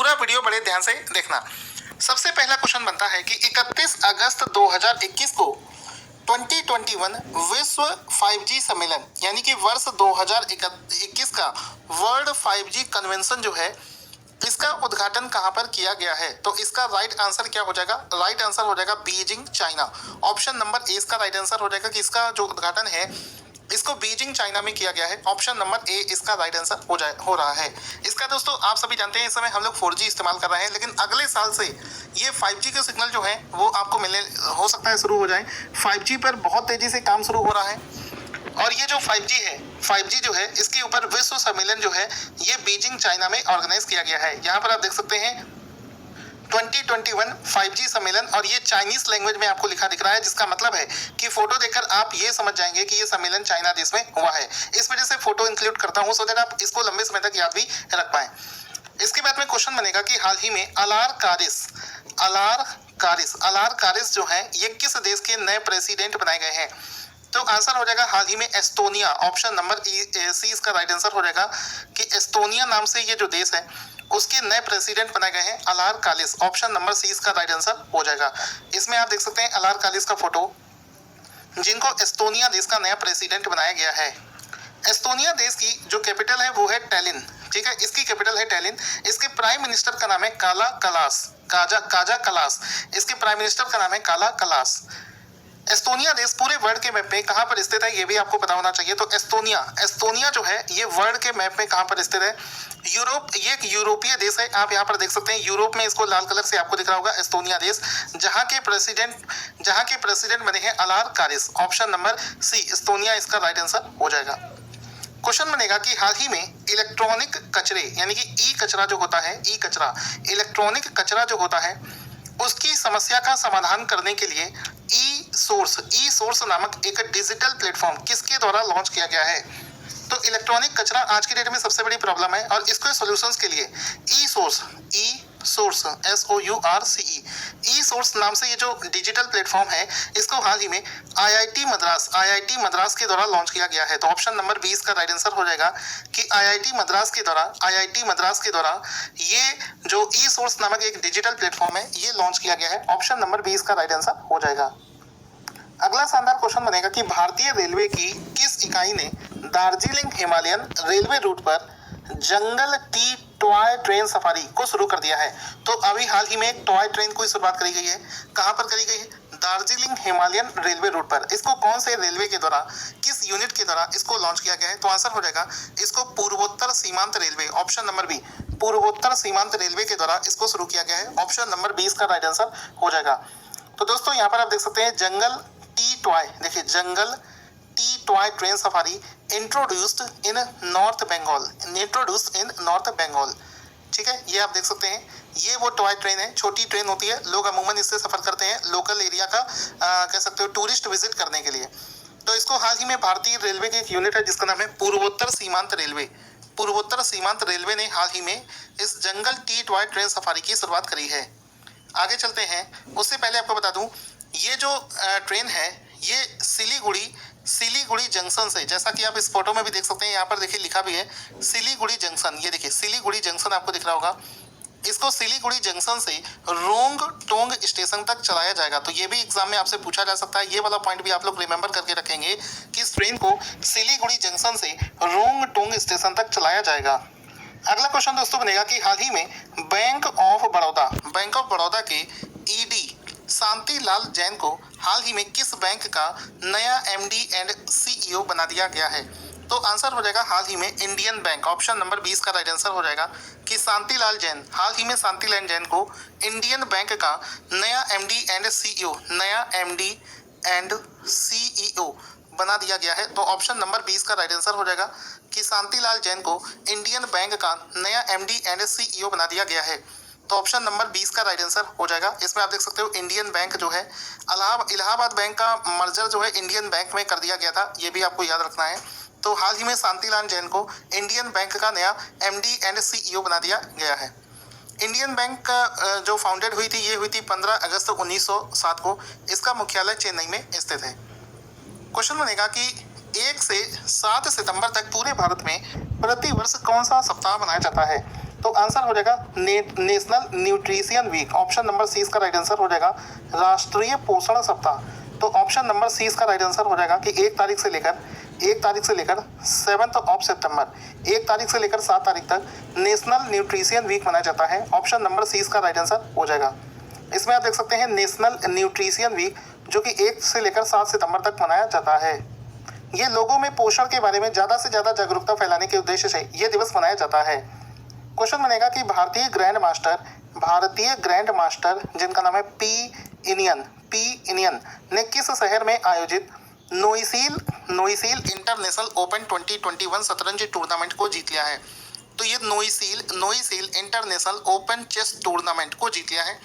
पूरा वीडियो बड़े ध्यान से देखना। सबसे पहला क्वेश्चन बनता है कि 31 अगस्त 2021 को 2021 विश्व 5G सम्मेलन यानी कि वर्ष 2021 का वर्ल्ड 5G कन्वेंशन जो है इसका उद्घाटन कहां पर किया गया है? तो इसका राइट आंसर क्या हो जाएगा? राइट आंसर हो जाएगा Beijing China. Option number A इसका राइट आंसर हो जाएगा कि इसका जो उद्घाटन है इसको बीजिंग चाइना में किया गया है। ऑप्शन नंबर ए इसका राइट आंसर हो रहा है। इसका दोस्तों आप सभी जानते हैं इस समय हम लोग 4G इस्तेमाल कर रहे हैं, लेकिन अगले साल से ये 5G के सिग्नल जो है वो आपको मिलने हो सकता है शुरू हो जाए। 5G पर बहुत तेजी से काम शुरू हो रहा है और ये जो 5G है 5G जो है इसके ऊपर विश्व सम्मेलन जो है ये बीजिंग चाइना में ऑर्गेनाइज किया गया है। यहाँ पर आप देख सकते हैं 2021 5G सम्मेलन और ये चाइनीज लैंग्वेज में आपको लिखा दिख रहा है, जिसका मतलब है कि फोटो देखकर आप ये समझ जाएंगे कि ये सम्मेलन चाइना देश में हुआ है। इस वजह से फोटो इंक्लूड करता हूँ सो दैट आप इसको लंबे समय तक याद भी रख पाए। इसके बाद में क्वेश्चन बनेगा कि हाल ही में अलार कारिस जो है ये किस देश के नए प्रेसिडेंट बनाए गए हैं? तो आंसर हो जाएगा हाल ही में एस्टोनिया। ऑप्शन नंबर सी इसका राइट आंसर हो जाएगा कि एस्टोनिया नाम से ये जो देश है उसके नए प्रेसिडेंट बनाए गए हैं अलार कालिस। ऑप्शन नंबर सी इसका राइट आंसर हो जाएगा। इसमें आप देख सकते हैं अलार कालिस का फोटो जिनको एस्टोनिया देश का नया प्रेसिडेंट बनाया गया है। एस्टोनिया देश की जो कैपिटल है वो है टैलिन, ठीक है, इसकी कैपिटल है टैलिन। इसके प्राइम मिनिस्टर का नाम है काजा कलास। इसके प्राइम मिनिस्टर का नाम है काला कलास। एस्टोनिया देश पूरे वर्ल्ड के मैप में कहां पर स्थित है ये भी आपको पता होना चाहिए। तो एस्टोनिया जो है ये वर्ल्ड के मैप में कहां पर स्थित है? ये एक यूरोपीय देश है। आप यहाँ पर देख सकते हैं यूरोप में इसको लाल कलर से आपको दिख रहा होगा एस्टोनिया देश, जहां के प्रेसिडेंट बने हैं अलार कारिस। ऑप्शन नंबर सी एस्टोनिया इसका राइट आंसर हो जाएगा। क्वेश्चन बनेगा कि हाल ही में इलेक्ट्रॉनिक कचरे यानी कि ई कचरा जो होता है इलेक्ट्रॉनिक कचरा जो होता है उसकी समस्या का समाधान करने के लिए ई सोर्स नामक एक डिजिटल प्लेटफॉर्म किसके द्वारा लॉन्च किया गया है? तो इलेक्ट्रॉनिक कचरा आज की डेट में सबसे बड़ी प्रॉब्लम है और इसके सॉल्यूशंस के लिए ई सोर्स SOURCE नाम से ये जो डिजिटल प्लेटफॉर्म है इसको हाल ही में IIT मद्रास के द्वारा लॉन्च किया गया है। तो ऑप्शन नंबर 20 का राइट आंसर हो जाएगा कि IIT मद्रास के द्वारा ये जो ई सोर्स नामक एक डिजिटल प्लेटफॉर्म है ये लॉन्च किया गया है। ऑप्शन नंबर 20 का राइट आंसर हो जाएगा। अगला शानदार क्वेश्चन बनेगा कि भारतीय रेलवे की किस इकाई ने दार्जिलिंग हिमालयन रेलवे रूट पर जंगल टी टॉय ट्रेन सफारी को शुरू कर दिया है? तो अभी हाल ही में एक टॉय ट्रेन की शुरुआत करी गई है। कहां पर करी गई है? दार्जिलिंग हिमालयन रेलवे रूट पर। इसको कौन से रेलवे के द्वारा किस यूनिट के द्वारा इसको लॉन्च किया गया है? तो आंसर हो जाएगा इसको पूर्वोत्तर सीमांत रेलवे। ऑप्शन नंबर बी पूर्वोत्तर सीमांत रेलवे के द्वारा इसको शुरू किया गया है। ऑप्शन नंबर 20 का राइट आंसर हो जाएगा। तो दोस्तों यहाँ पर आप देख सकते हैं jungle tea toy train safari introduced in north Bengal. ठीक है, ये आप देख सकते हैं ये वो टॉय ट्रेन है, छोटी ट्रेन होती है, लोग अमूमन इससे सफर करते हैं लोकल एरिया का कह सकते हो टूरिस्ट विजिट करने के लिए। तो इसको हाल ही में भारतीय रेलवे की एक यूनिट है जिसका नाम है पूर्वोत्तर सीमांत रेलवे ने हाल ही में इस जंगल टी टॉय ट्रेन सफारी की शुरुआत करी है। आगे चलते हैं, उससे पहले आपको बता दूं ये जो ट्रेन है ये सिलीगुड़ी जंक्शन से, जैसा कि आप इस फोटो में भी देख सकते हैं, यहाँ पर देखिए लिखा भी है सिलीगुड़ी जंक्शन। ये देखिए सिलीगुड़ी जंक्शन आपको दिख रहा होगा। इसको सिलीगुड़ी जंक्शन से रोंगटोंग स्टेशन तक चलाया जाएगा। तो ये भी एग्जाम में आपसे पूछा जा सकता है, ये वाला पॉइंट भी आप लोग रिमेंबर करके रखेंगे कि इस ट्रेन को सिलीगुड़ी जंक्शन से रोंगटोंग स्टेशन तक चलाया जाएगा। अगला क्वेश्चन दोस्तों बनेगा कि हाल ही में बैंक ऑफ बड़ौदा के ED शांतिलाल जैन को हाल ही में किस बैंक का नया MD एंड CEO बना दिया गया है? तो आंसर हो जाएगा हाल ही में इंडियन बैंक। ऑप्शन नंबर 20 का राइट आंसर हो जाएगा कि शांतिलाल जैन को इंडियन बैंक का नया MD एंड CEO बना दिया गया है। तो ऑप्शन नंबर 20 का राइट आंसर हो जाएगा कि शांतिलाल जैन को इंडियन बैंक का नया MD एंड CEO बना दिया गया है। तो ऑप्शन नंबर 20 का राइट आंसर हो जाएगा। इसमें आप देख सकते हो इंडियन बैंक जो है इलाहाबाद बैंक का मर्जर जो है इंडियन बैंक में कर दिया गया था, ये भी आपको याद रखना है। तो हाल ही में शांतिलाल जैन को इंडियन बैंक का नया MD एंड CEO बना दिया गया है। इंडियन बैंक का जो फाउंडेड हुई थी ये हुई थी 15 अगस्त 1907 को। इसका मुख्यालय चेन्नई में स्थित है। क्वेश्चन बनेगा कि 1 से 7 सितंबर तक पूरे भारत में प्रति वर्ष कौन सा सप्ताह मनाया जाता है? तो आंसर हो जाएगा national nutrition week. Option number C इसका राइट आंसर हो जाएगा राष्ट्रीय पोषण सप्ताह। तो ऑप्शन नंबर सी इसका राइट आंसर हो जाएगा कि 1 तारीख से लेकर 7 ऑफ सितंबर, 1 तारीख से लेकर 7 तारीख तक नेशनल न्यूट्रिशन वीक मनाया जाता है। ऑप्शन नंबर सी इसका राइट आंसर हो जाएगा। इसमें आप देख सकते हैं नेशनल न्यूट्रिशन वीक जो कि 1 से लेकर 7 सितंबर तक मनाया जाता है। ये लोगों में पोषण के बारे में ज़्यादा से ज़्यादा जागरूकता फैलाने के उद्देश्य से ये दिवस मनाया जाता है। क्वेश्चन बनेगा कि भारतीय ग्रैंड मास्टर जिनका नाम है पी इनियन ने किस शहर में आयोजित नोइसील इंटरनेशनल ओपन 2021 शतरंज टूर्नामेंट को जीत लिया है। तो ये नोइसील इंटरनेशनल ओपन चेस टूर्नामेंट को जीत लिया है।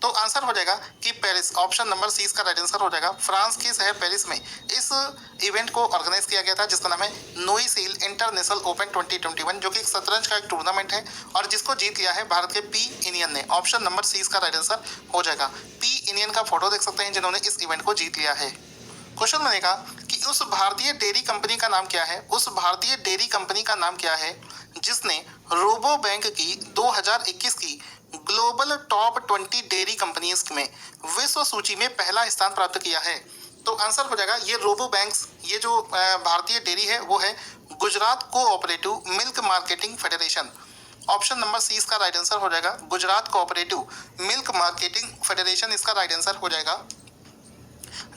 तो आंसर हो जाएगा कि पेरिस। ऑप्शन नंबर सी इसका राइट आंसर हो जाएगा। फ्रांस के शहर पेरिस में इस इवेंट को ऑर्गेनाइज किया गया था जिसका नाम है नोइसील इंटरनेशनल ओपन 2021 जो कि शतरंज का एक टूर्नामेंट है और जिसको जीत लिया है भारत के पी इनियन ने। ऑप्शन नंबर सी इसका राइट आंसर हो जाएगा। पी इनियन का फोटो देख सकते हैं जिन्होंने इस इवेंट को जीत लिया है। क्वेश्चन बनेगा कि उस भारतीय डेयरी कंपनी का नाम क्या है जिसने रोबो बैंक की 2021 की ग्लोबल टॉप 20 डेयरी कंपनीज में विश्व सूची में पहला स्थान प्राप्त किया है। तो आंसर हो जाएगा ये रोबो बैंक्स, ये जो भारतीय डेयरी है वो है Gujarat cooperative milk marketing federation. Option number C इसका राइट आंसर हो जाएगा। Gujarat cooperative milk marketing federation इसका राइट आंसर हो जाएगा,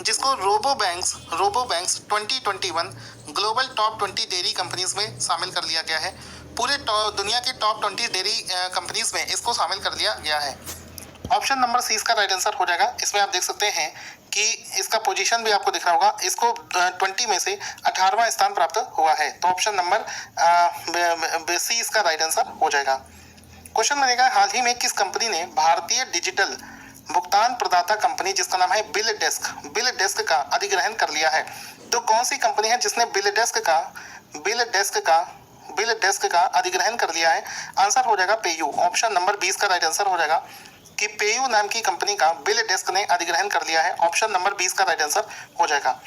जिसको Rabobank's 2021 global top 20 dairy companies में शामिल कर लिया गया है। पूरे दुनिया के टॉप 20 डेयरी कंपनीज में इसको शामिल कर लिया गया है। ऑप्शन नंबर सी इसका राइट आंसर हो जाएगा। इसमें आप देख सकते हैं कि इसका पोजीशन भी आपको दिख रहा होगा, इसको 20 में से 18वां स्थान प्राप्त हुआ है। तो ऑप्शन नंबर सी इसका राइट आंसर हो जाएगा। क्वेश्चन बनेगा हाल ही में किस कंपनी ने भारतीय डिजिटल भुगतान प्रदाता कंपनी जिसका नाम है बिल डेस्क का अधिग्रहण कर लिया है। तो कौन सी कंपनी है जिसने बिल डेस्क का अधिग्रहण कर लिया है? आंसर हो जाएगा पेयू। ऑप्शन नंबर 20 का राइट आंसर हो जाएगा कि पेयू नाम की कंपनी का बिल डेस्क ने अधिग्रहण कर लिया है। ऑप्शन नंबर 20 का राइट आंसर हो जाएगा।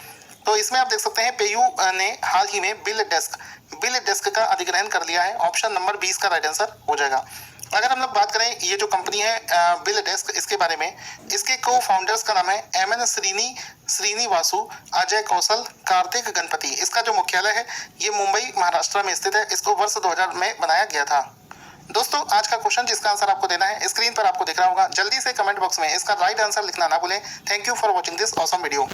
तो इसमें आप देख सकते हैं पेयू ने हाल ही में बिल डेस्क का अधिग्रहण कर लिया है। ऑप्शन नंबर 20 का राइट आंसर हो जाएगा। अगर हम लोग बात करें ये जो कंपनी है बिल डेस्क, इसके बारे में, इसके को फाउंडर्स का नाम है एम.एन. श्रीनिवासु, अजय कौशल, कार्तिक गणपति। इसका जो मुख्यालय है ये मुंबई महाराष्ट्र में स्थित है। इसको वर्ष 2000 में बनाया गया था। दोस्तों आज का क्वेश्चन जिसका आंसर आपको देना है स्क्रीन पर आपको दिख रहा होगा, जल्दी से कमेंट बॉक्स में इसका राइट आंसर लिखना ना भूलें। Thank you for watching this awesome video.